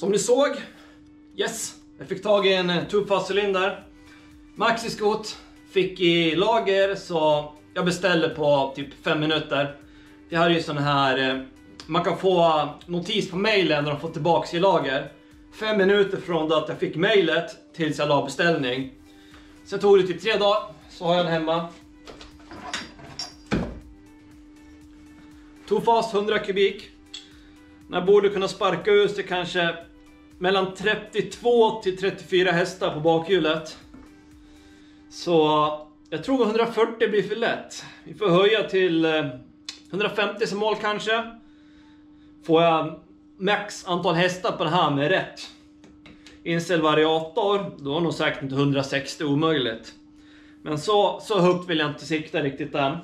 Som ni såg, yes, jag fick tag i en Tufast-cylinder. Maxi-skot fick i lager, så jag beställde på typ 5 minuter. Det här är ju sån här, man kan få notis på mailen när de får tillbaka i lager. 5 minuter från då att jag fick mailet tills jag la beställning. Sen tog det typ 3 dagar, så har jag den hemma. Tufast 100 kubik. Den borde kunna sparka ut det kanske mellan 32 till 34 hästar på bakhjulet. Så jag tror 140 blir för lätt. Vi får höja till 150 som mål kanske. Får jag max antal hästar på det här med rätt inställd variator, då är nog säkert inte 160 omöjligt. Men så högt vill jag inte sikta riktigt än.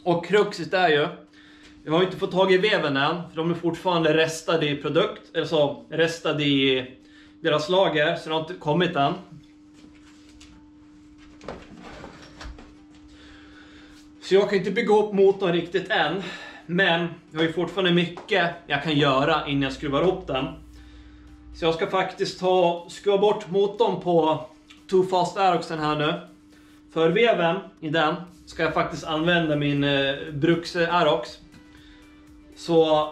Och kruxet är ju, jag har inte fått tag i veven än, för de är fortfarande restade i produkt, eller så restade i deras lager, så de har inte kommit än. Så jag kan inte bygga upp motorn riktigt än, men jag har ju fortfarande mycket jag kan göra innan jag skruvar ihop den. Så jag ska faktiskt skruva bort motorn på Tufast Aeroxen här nu. För veven i den ska jag faktiskt använda min Bruks Aerox. Så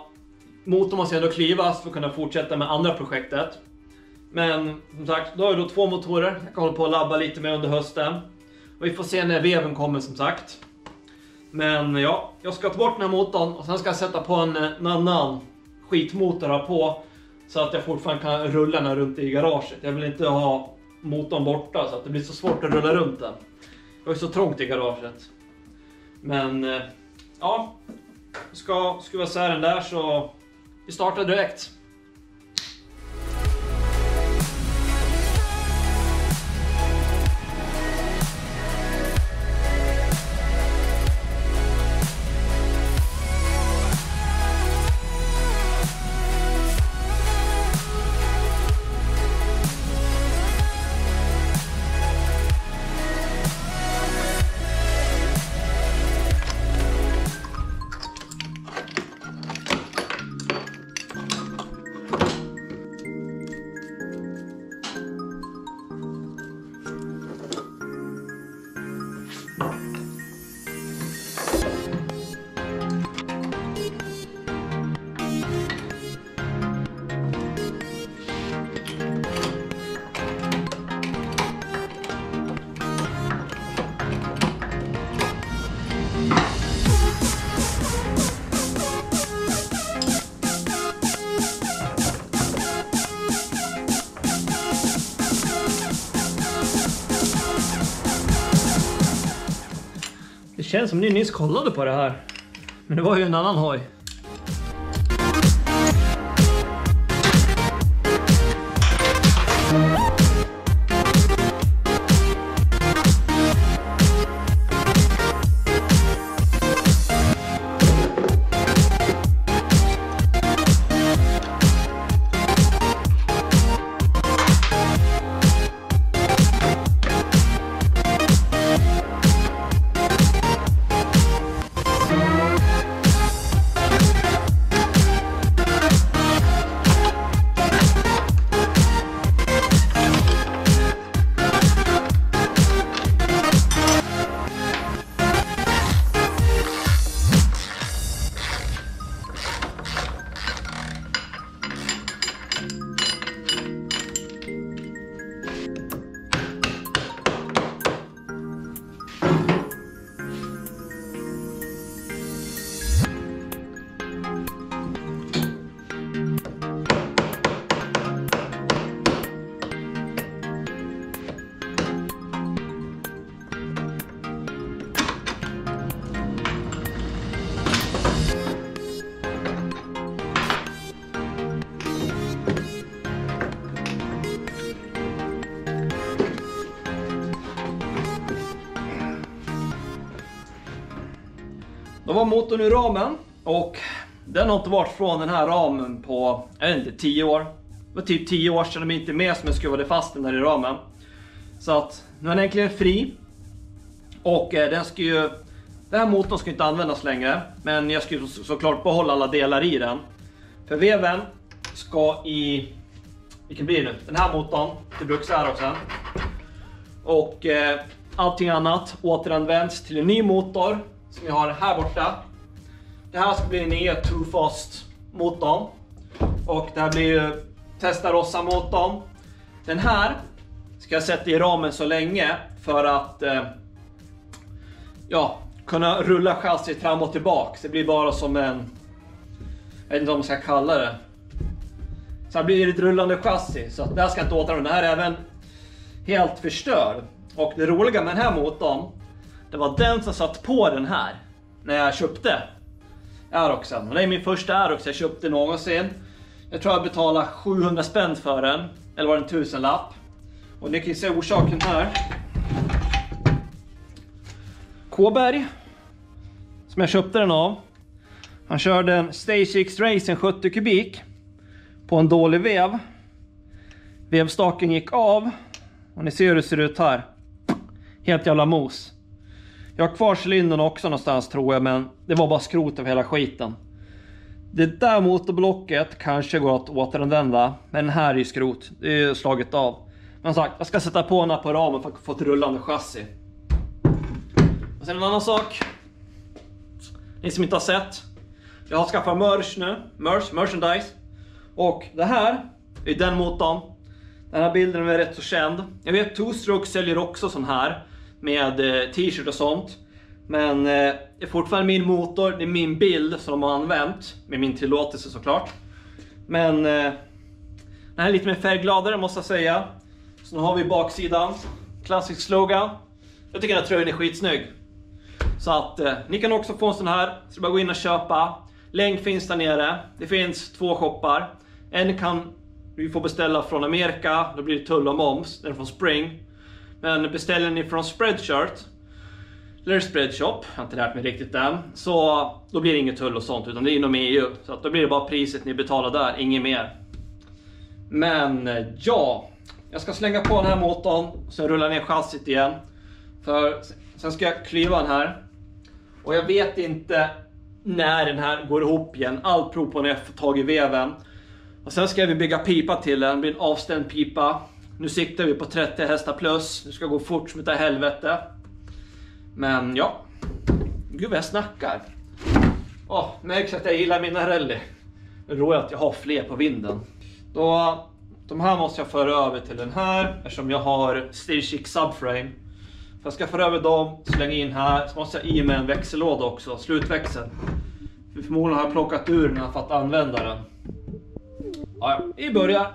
motorn måste ändå klivas för att kunna fortsätta med andra projektet. Men som sagt, då har jag då 2 motorer. Jag kan hålla på och labba lite med under hösten. Och vi får se när veven kommer som sagt. Men ja, jag ska ta bort den här motorn och sen ska jag sätta på en annan skitmotor här på. Så att jag fortfarande kan rulla den runt i garaget. Jag vill inte ha motorn borta så att det blir så svårt att rulla runt den. Det är så trångt i garaget. Men ja, ska skruva isär den där, så vi startar direkt. Det känns som ni nyss kollade på det här. Men det var ju en annan hoj. Då var motorn ur ramen och den har inte varit från den här ramen på, jag vet inte, 10 år. Det var typ 10 år sedan de inte med som jag skruvade fast den där i ramen. Så att nu är den egentligen fri. Och den här motorn ska inte användas längre. Men jag ska såklart behålla alla delar i den. För veven ska i vilken blir det nu? Den här motorn till bruksvärde också. Och allting annat återanvänds till en ny motor som jag har här borta. Det här ska bli den nya Too-Fast motorn. Och det här blir ju Testarossa-motorn. Den här ska jag sätta i ramen så länge för att kunna rulla chassit fram och tillbaka. Det blir bara som en, jag vet inte vad man ska kalla det. Så här blir det ett rullande chassi. Så det här ska inte återanvända. Den här är även helt förstörd. Och det roliga med den här motorn, det var den som satt på den här när jag köpte Aeroxen. Och det är min första Aerox jag köpte någonsin. Jag tror jag betalade 700 spänn för den. Eller var det en 1000-lapp. Och ni kan ju se orsaken här. Kåberg, som jag köpte den av. Han körde en Stage X Racing 70 kubik på en dålig vev. Vevstaken gick av. Och ni ser hur det ser ut här. Helt jävla mos. Jag har kvar cylindern också någonstans tror jag, men det var bara skrot av hela skiten. Det där motorblocket kanske går att återanvända, men den här är skrot. Det är slaget av. Men sagt, jag ska sätta på den här på ramen för att få ett rullande chassi. Och sen en annan sak. Ni som inte har sett. Jag har skaffat merch nu. Merchandise. Och det här är den motorn. Den här bilden är rätt så känd. Jag vet Two-Stroke säljer också sån här. Med t-shirt och sånt. Men det är fortfarande min motor. Det är min bild som de har använt. Med min tillåtelse såklart. Men den här är lite mer färggladare måste jag säga. Så nu har vi baksidan. Klassisk slogan. Jag tycker den här tröjan är skitsnygg. Så att ni kan också få en sån här. Så bara gå in och köpa. Länk finns där nere. Det finns 2 shoppar. En kan vi får beställa från Amerika. Då blir det tull och moms. Den är från Spring. Men beställer ni från Spreadshirt eller Spreadshop, jag har inte lärt mig riktigt den, så då blir det inget tull och sånt, utan det är inom EU. Så att då blir det bara priset ni betalar där, inget mer. Men ja, jag ska slänga på den här motorn, sen rulla ner chassit igen. För sen ska jag klyva den här. Och jag vet inte när den här går ihop igen. Allt prov på när jag får tag i veven. Och sen ska vi bygga pipa till den, det blir en avständ pipa. Nu siktar vi på 30 hästar plus. Nu ska gå fort som ett helvete. Men ja. Gud vad jag snackar. Märks att jag gillar mina rally. Det är roligt att jag har fler på vinden. Då, de här måste jag föra över till den här. Eftersom jag har Stage X subframe. För jag ska föra över dem, slänga in här. Så måste jag i med en växellåda också. Slutväxel. För förmodligen har jag plockat ur den för att använda den. Ja, vi börjar.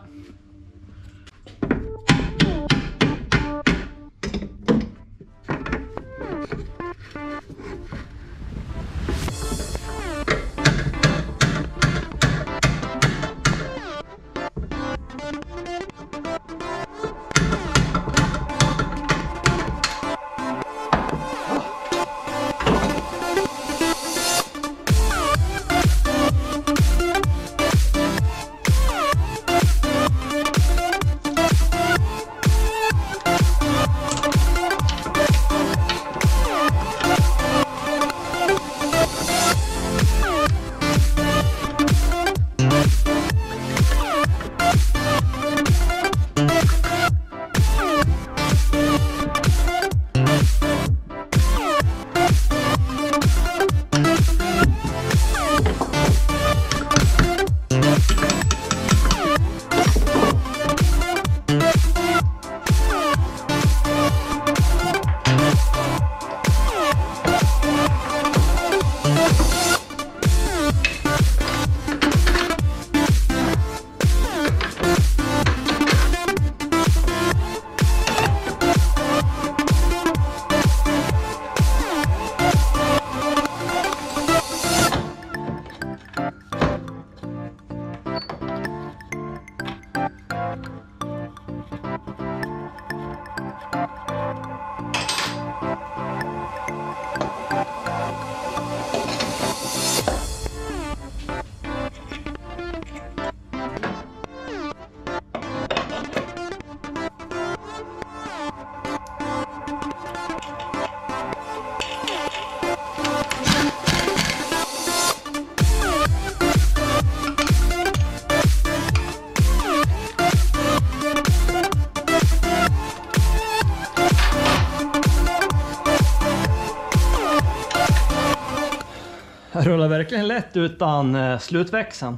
rullar verkligen lätt utan slutväxeln.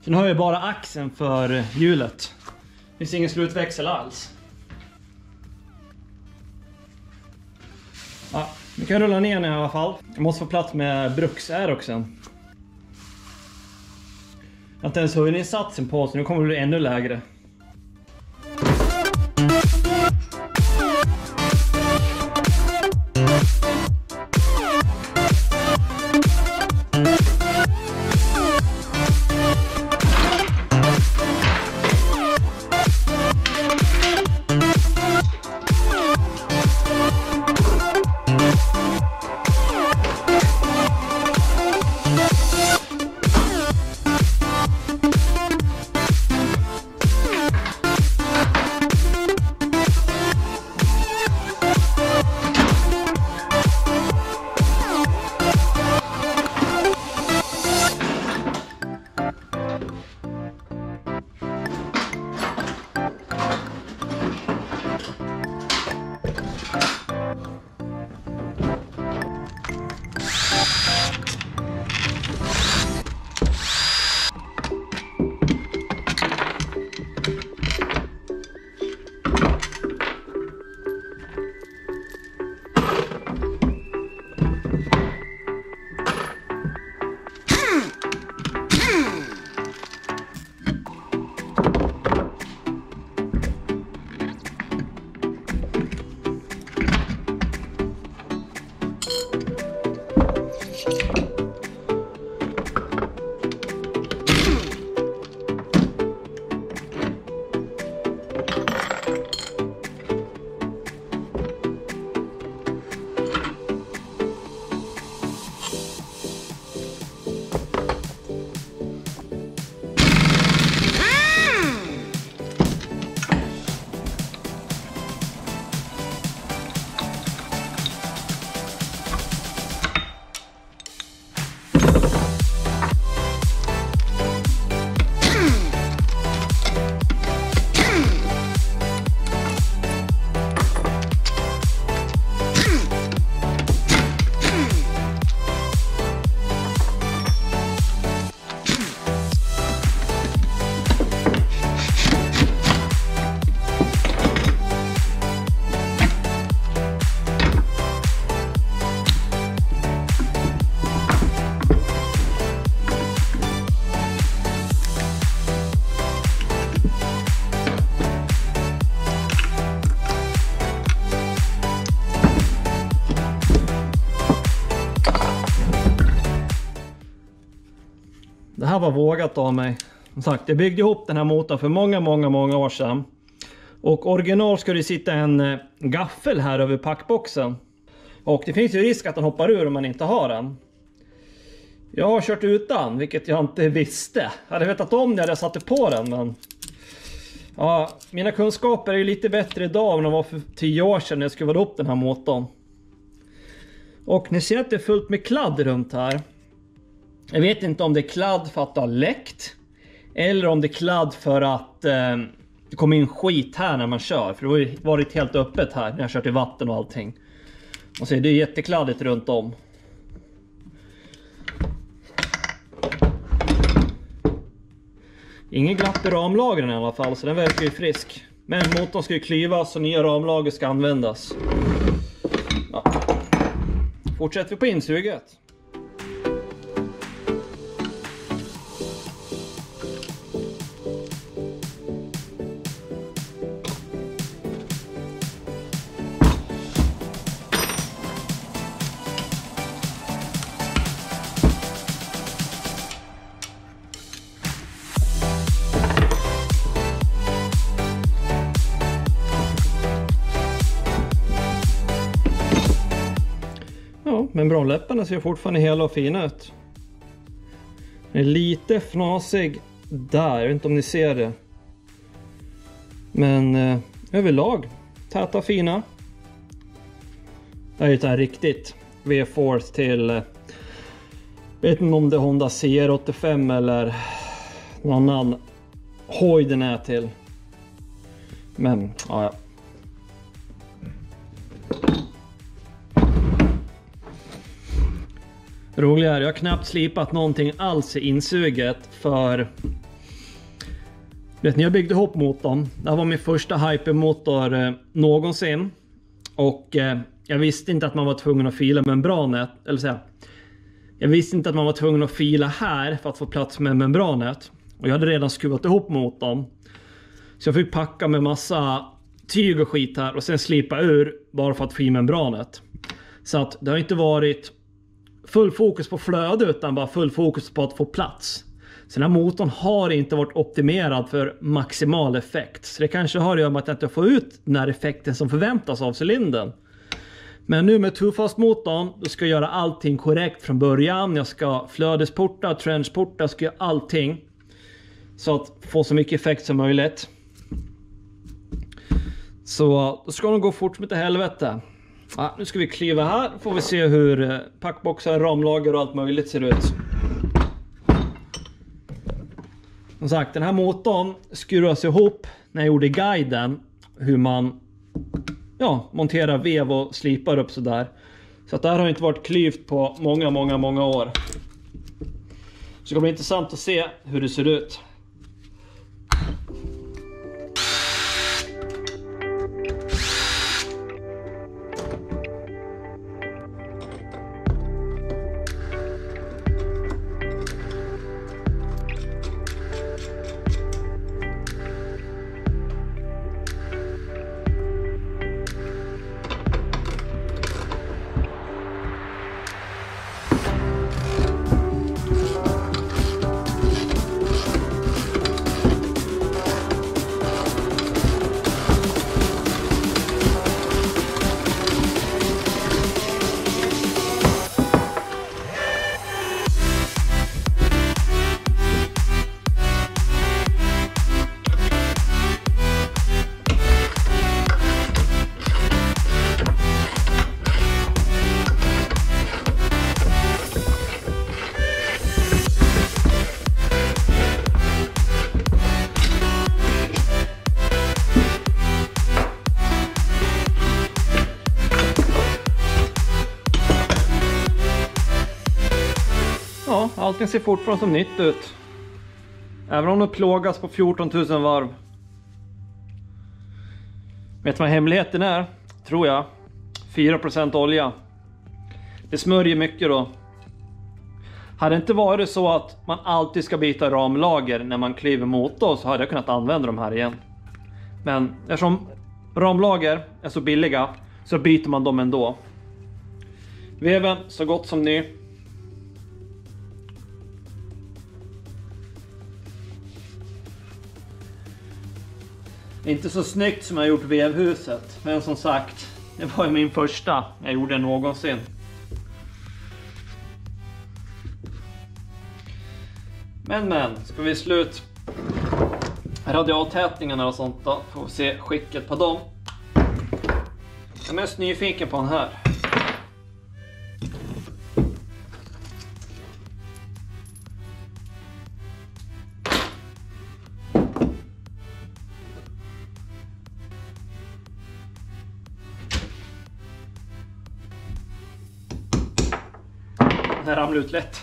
För nu har jag bara axeln för hjulet. Det finns ingen slutväxel alls. Ja, vi kan rulla ner den i alla fall. Jag måste få plats med bruksär också. Jag har inte ens höjt satsen på, så nu kommer det bli ännu lägre. Det här var vågat av mig. Som sagt, jag byggde ihop den här motorn för många år sedan. Och original ska det sitta en gaffel här över packboxen. Och det finns ju risk att den hoppar ur om man inte har den. Jag har kört utan, vilket jag inte visste. Jag hade vetat om det när jag satte på den, men... Ja, mina kunskaper är ju lite bättre idag än de var för 10 år sedan när jag skruvade upp den här motorn. Och ni ser att det är fullt med kladd runt här. Jag vet inte om det är kladd för att det har läckt. Eller om det är kladd för att det kommer in skit här när man kör. För det har ju varit helt öppet här när jag kört i vatten och allting. Och så är det jättekladdigt runt om. Ingen glapp i ramlagren i alla fall, så den verkar ju frisk. Men motorn ska ju klyvas och nya ramlager ska användas. Ja. Fortsätter vi på insuget. Men bromläpparna ser fortfarande hela och fina ut. Den är lite fnasig där, jag vet inte om ni ser det. Men överlag täta och fina. Det här är ju ett här riktigt V-Force till... vet inte om det är Honda CR85 eller någon annan hoj den är till. Men, ja. Roligare, jag har knappt slipat någonting alls i insuget för... Vet ni, jag byggde ihop motorn. Det här var min första hypermotor någonsin. Och jag visste inte att man var tvungen att fila membranet. Eller så här, jag visste inte att man var tvungen att fila här för att få plats med membranet. Och jag hade redan skruvat ihop motorn. Så jag fick packa med massa tyg och skit här och sen slipa ur bara för att få i membranet. Så att det har inte varit full fokus på flöde utan bara full fokus på att få plats. Så den här motorn har inte varit optimerad för maximal effekt. Så det kanske har att göra med att jag inte får ut den här effekten som förväntas av cylindern. Men nu med 2-fast-motorn, då ska jag göra allting korrekt från början. Jag ska flödesporta, trenchporta, jag ska göra allting. Så att få så mycket effekt som möjligt. Så då ska de gå fort som ett helvete. Ja, nu ska vi kliva här. Får vi se hur packboxar, ramlager och allt möjligt ser ut. Som sagt, den här motorn skruvas ihop när jag gjorde guiden. Hur man monterar vev och slipar upp sådär. Så att det här har inte varit klyvt på många år. Så det blir intressant att se hur det ser ut. Ja, allting ser fortfarande som nytt ut. Även om det plågas på 14 000 varv. Vet du vad hemligheten är? Tror jag. 4% olja. Det smörjer mycket då. Hade det inte varit så att man alltid ska byta ramlager när man kliver motor så hade jag kunnat använda de här igen. Men eftersom ramlager är så billiga så byter man dem ändå. Veven så gott som ny. Inte så snyggt som jag gjort vevhuset, men som sagt, det var ju min första jag gjorde någonsin. Men, ska vi slut radialtätningarna och sånt då, får vi se skicket på dem. Jag är mest nyfiken på den här. Den ramlar ut lätt.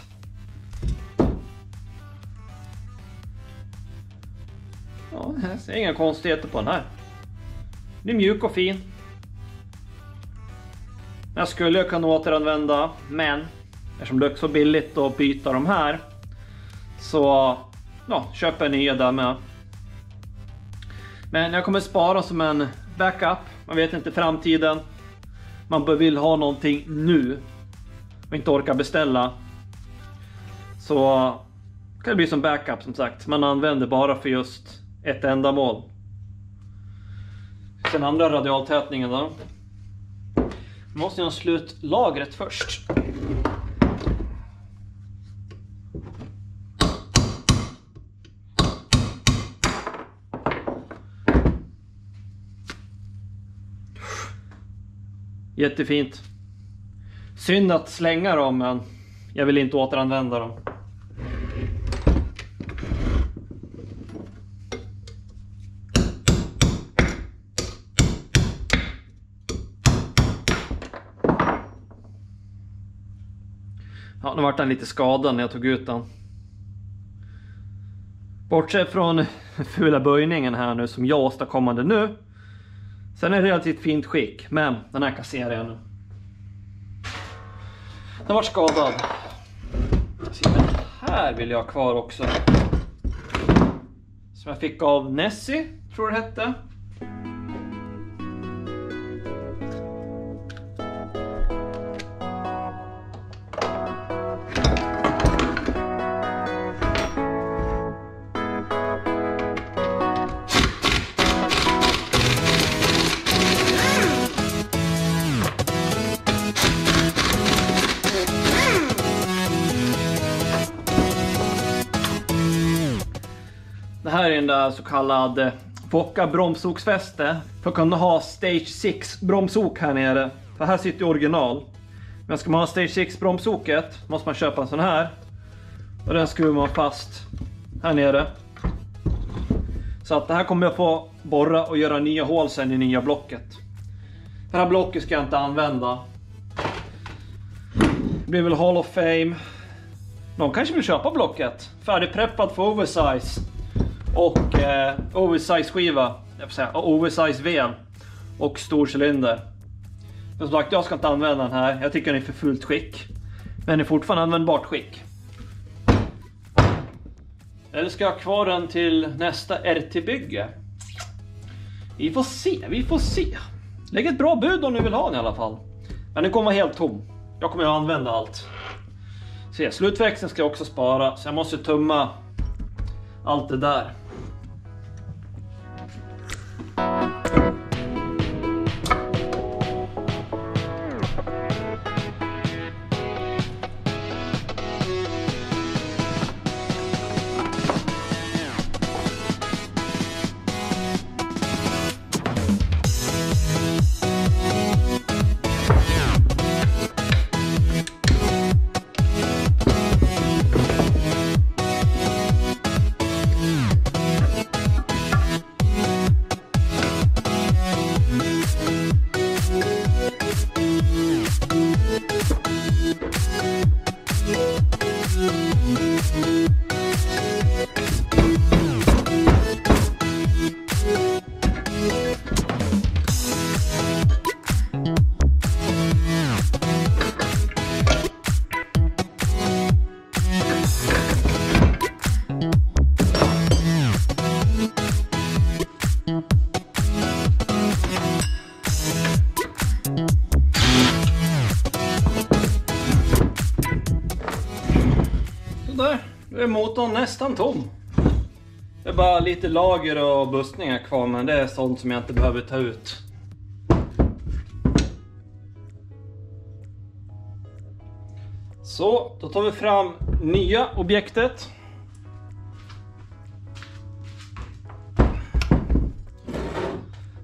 Ja, jag ser inga konstigheter på den här. Den är mjuk och fin. Jag skulle kunna återanvända, men eftersom det är så billigt att byta de här så köper jag nya där med. Men jag kommer spara som en backup. Man vet inte framtiden. Man vill ha någonting nu och inte orkar beställa. Så kan det bli som backup som sagt. Man använder bara för just ett ändamål. Sen andra radialtätningen då. Måste jag ha slut lagret först. Jättefint. Synd att slänga dem, men jag vill inte återanvända dem. Ja, nu vart den lite skadad när jag tog ut den. Bortsett från fula böjningen här nu som jag åstadkommande nu. Sen är det relativt fint skick, men den här kasserar jag nu. Den var skadad. Den här vill jag ha kvar också. Som jag fick av Nessie, tror det hette. Det här är en där så kallad Foca bromsoksfäste för att kunna ha Stage 6 bromsok här nere. För här sitter original. Men ska man ha Stage 6 bromsoket måste man köpa en sån här. Och den skruvar man fast här nere. Så att det här kommer jag få borra och göra nya hål sen i nya blocket. Det här blocket ska jag inte använda. Det blir väl Hall of Fame. Någon kanske vill köpa blocket. Färdigpreppad för oversize. Och oversize skiva. Jag får säga oversize vev. Och stor cylinder. Som sagt, jag ska inte använda den här. Jag tycker den är för fullt skick. Men den är fortfarande användbart skick. Eller ska jag ha kvar den till nästa RT-bygge? Vi får se. Lägg ett bra bud om ni vill ha den i alla fall. Men den kommer vara helt tom. Jag kommer att använda allt. Se, slutväxeln ska jag också spara. Så jag måste tumma allt det där. Nu är motorn nästan tom. Det är bara lite lager och bussningar kvar, men det är sånt som jag inte behöver ta ut. Så, då tar vi fram nya objektet.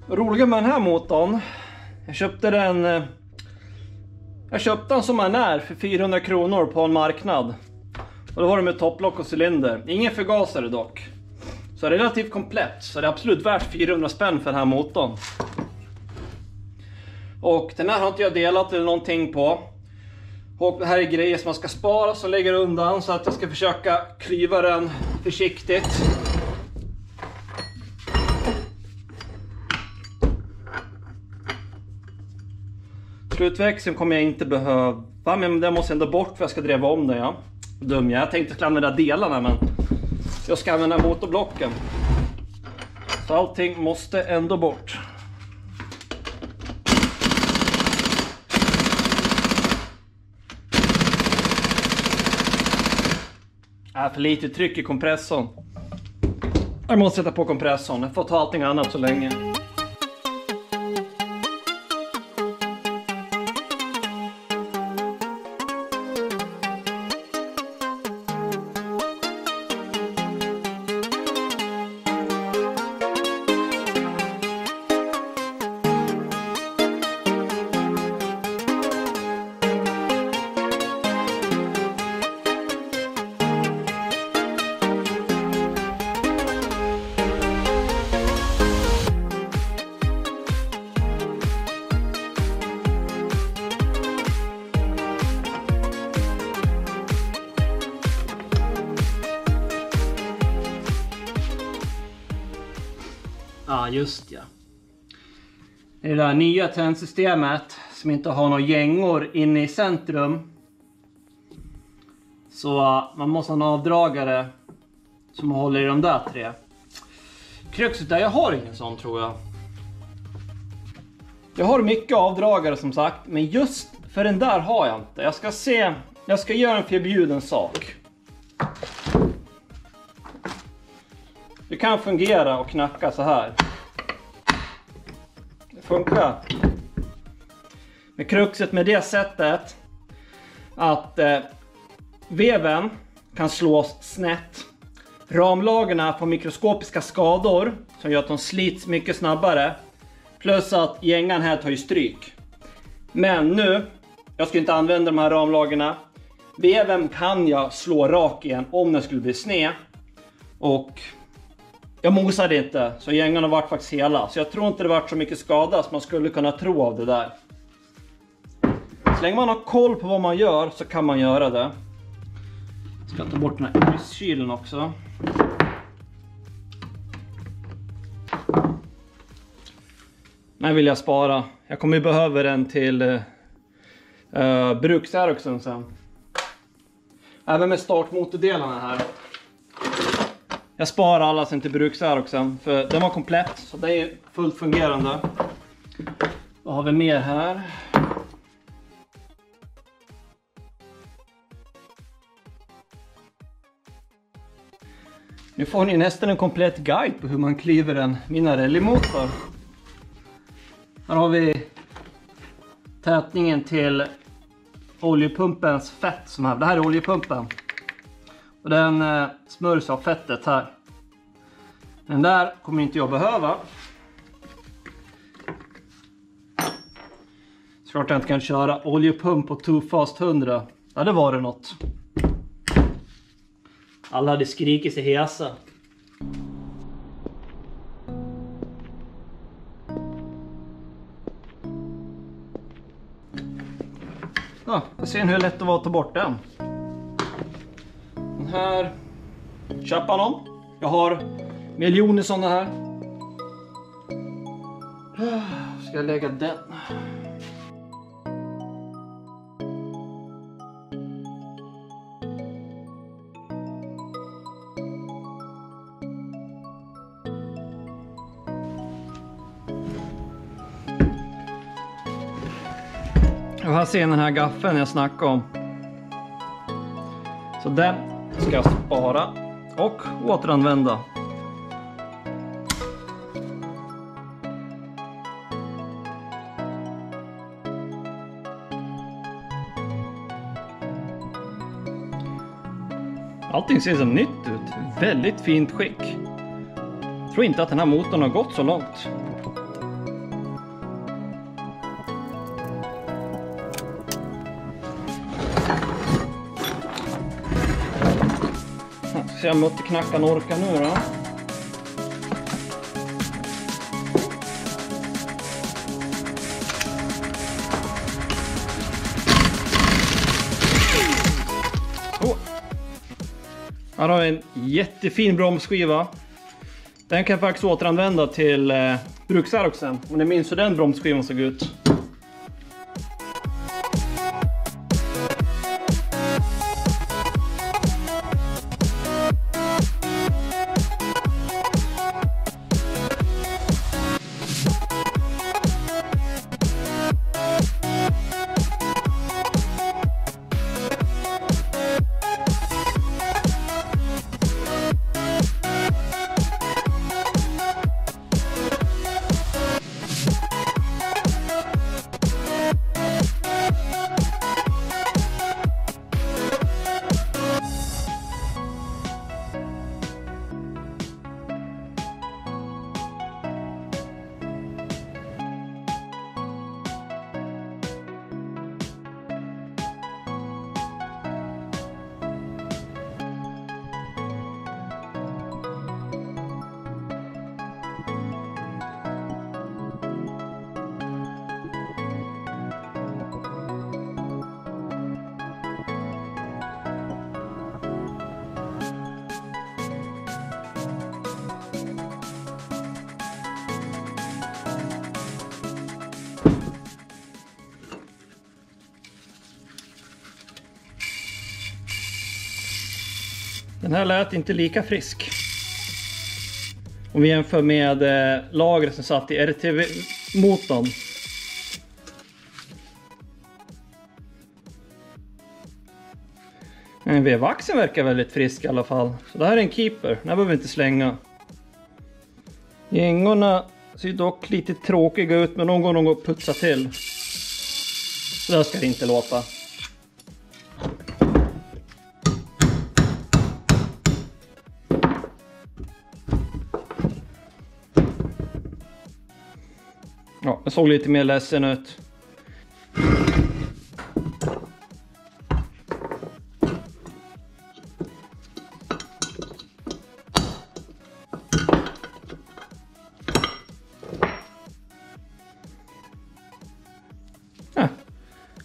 Roliga med den här motorn. Jag köpte den som den är för 400 kronor på en marknad. Och då var det med topplock och cylinder. Ingen förgasare dock. Så relativt komplett. Så det är absolut värt 400 spänn för den här motorn. Och den här har inte jag delat eller någonting på. Och det här är grejer som man ska spara, så lägger undan. Så att jag ska försöka klyva den försiktigt. Slutväxeln kommer jag inte behöva. Men den måste ändå bort för jag ska driva om det, ja. Dum jag tänkte att jag använda delarna, men jag ska använda motorblocken. Så allting måste ändå bort. För lite tryck i kompressorn. Jag måste sätta på kompressorn. Jag får ta allting annat så länge. just ja. Det där nya tändsystemet som inte har några gängor inne i centrum. Så man måste ha en avdragare som håller i de där 3. Kruxet där, jag har ingen sån tror jag. Jag har mycket avdragare som sagt, men just för den där har jag inte. Jag ska göra en förbjuden sak. Det kan fungera och knacka så här. Det funkar. Men kruxet med det sättet att veven kan slås snett. Ramlagerna får mikroskopiska skador som gör att de slits mycket snabbare. Plus att gängan här tar ju stryk. Men nu, jag ska inte använda de här ramlagerna. Veven kan jag slå rak igen om den skulle bli sned. Och jag mosade inte, så gängarna har varit faktiskt hela. Så jag tror inte det varit så mycket skada som man skulle kunna tro av det där. Så länge man har koll på vad man gör så kan man göra det. Jag ska ta bort den här kylen också. Den vill jag spara. Jag kommer ju behöva den till bruksaroxen sen. Även med startmotordelarna här. Jag sparar alla sen till bruksaroxen. För den var komplett. Så det är fullt fungerande. Vad har vi mer här? Nu får ni nästan en komplett guide på hur man kliver en Minarelli-motor. Här har vi tätningen till oljepumpens fett som här. Det här är oljepumpen. Och den smörjs av fettet här. Den där kommer inte jag behöva. Så klart jag inte kan köra oljepump på Too Fast 100. Ja, det var det något. Alla hade skrikit sig hesa. Ja, jag ser hur lätt det var att ta bort den. Den här köpa någon. Jag har miljoner sådana här. Ska jag lägga den? Och här ser ni den här gaffeln jag snackade om. Så den ska jag spara och återanvända. Allting ser så nytt ut. Väldigt fint skick. Jag tror inte att den här motorn har gått så långt. Så jag måste knacka orka nu då. Här har vi en jättefin bromsskiva. Den kan jag faktiskt återanvända till bruksaroxen. Om ni minns hur den bromsskivan såg ut. Den här lät inte lika frisk. Om vi jämför med lagret som satt i RTV-motorn. Men vevaxeln verkar väldigt frisk i alla fall. Så det här är en keeper. Den här behöver vi inte slänga. Gängorna ser dock lite tråkiga ut, men någon gång de går att putsa till. Så där ska det inte låta. Ja, det såg lite mer ledsen ut.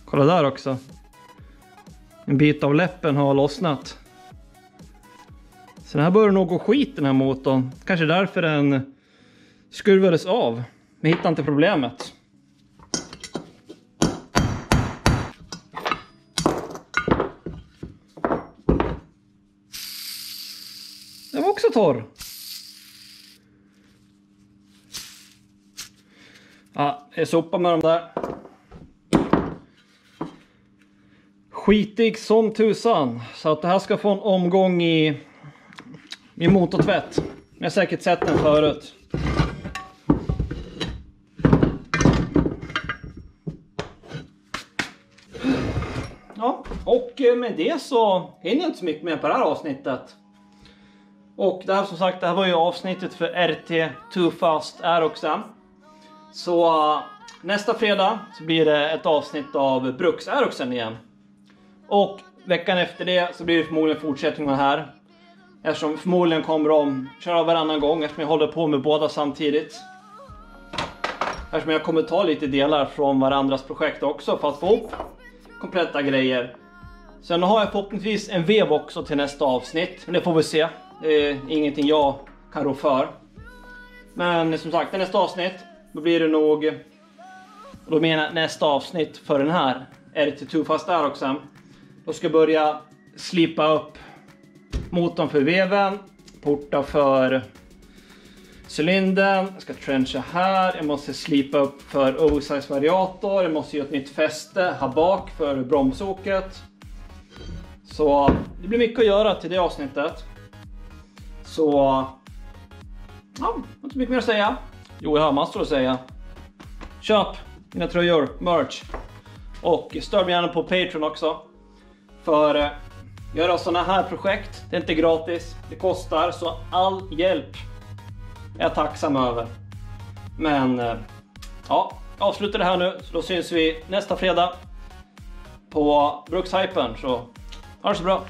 Kolla där också. En bit av läppen har lossnat. Så den här börjar nog gå skit, den här motorn. Kanske därför den skruvades av. Men hittar inte problemet. Den var också torr. Ja, jag sopar med de där. Skitig som tusan. Så att det här ska få en omgång i motortvätt. Jag har säkert sett den förut. Ja, och med det så hinner jag inte så mycket mer på det här avsnittet. Och det här, som sagt, det här var ju avsnittet för RT Too Fast Aeroxen. Så nästa fredag så blir det ett avsnitt av Bruks Aeroxen igen. Och veckan efter det så blir det förmodligen fortsättningen här. Eftersom förmodligen kommer de köra varannan gång, eftersom jag håller på med båda samtidigt. Eftersom jag kommer ta lite delar från varandras projekt också för att få upp kompletta grejer. Sen har jag förhoppningsvis en vev också till nästa avsnitt. Men det får vi se. Det är ingenting jag kan rå för. Men som sagt, nästa avsnitt då blir det nog... Då menar jag nästa avsnitt för den här RT Too Fast Aeroxen. Då ska jag börja slipa upp motorn för veven, porta för cylindern, jag ska trencha här, jag måste slipa upp för oversize variator, jag måste göra ett nytt fäste här bak för bromsoket. Så det blir mycket att göra till det avsnittet. Så ja, inte mycket mer att säga. Jo, jag har massor att säga. Köp mina tröjor, merch. Och stöd mig gärna på Patreon också. För göra sådana här projekt, det är inte gratis, det kostar, så all hjälp är jag tacksam över. Men ja, jag avslutar det här nu, så då syns vi nästa fredag på Brukshypen, så ha det så bra.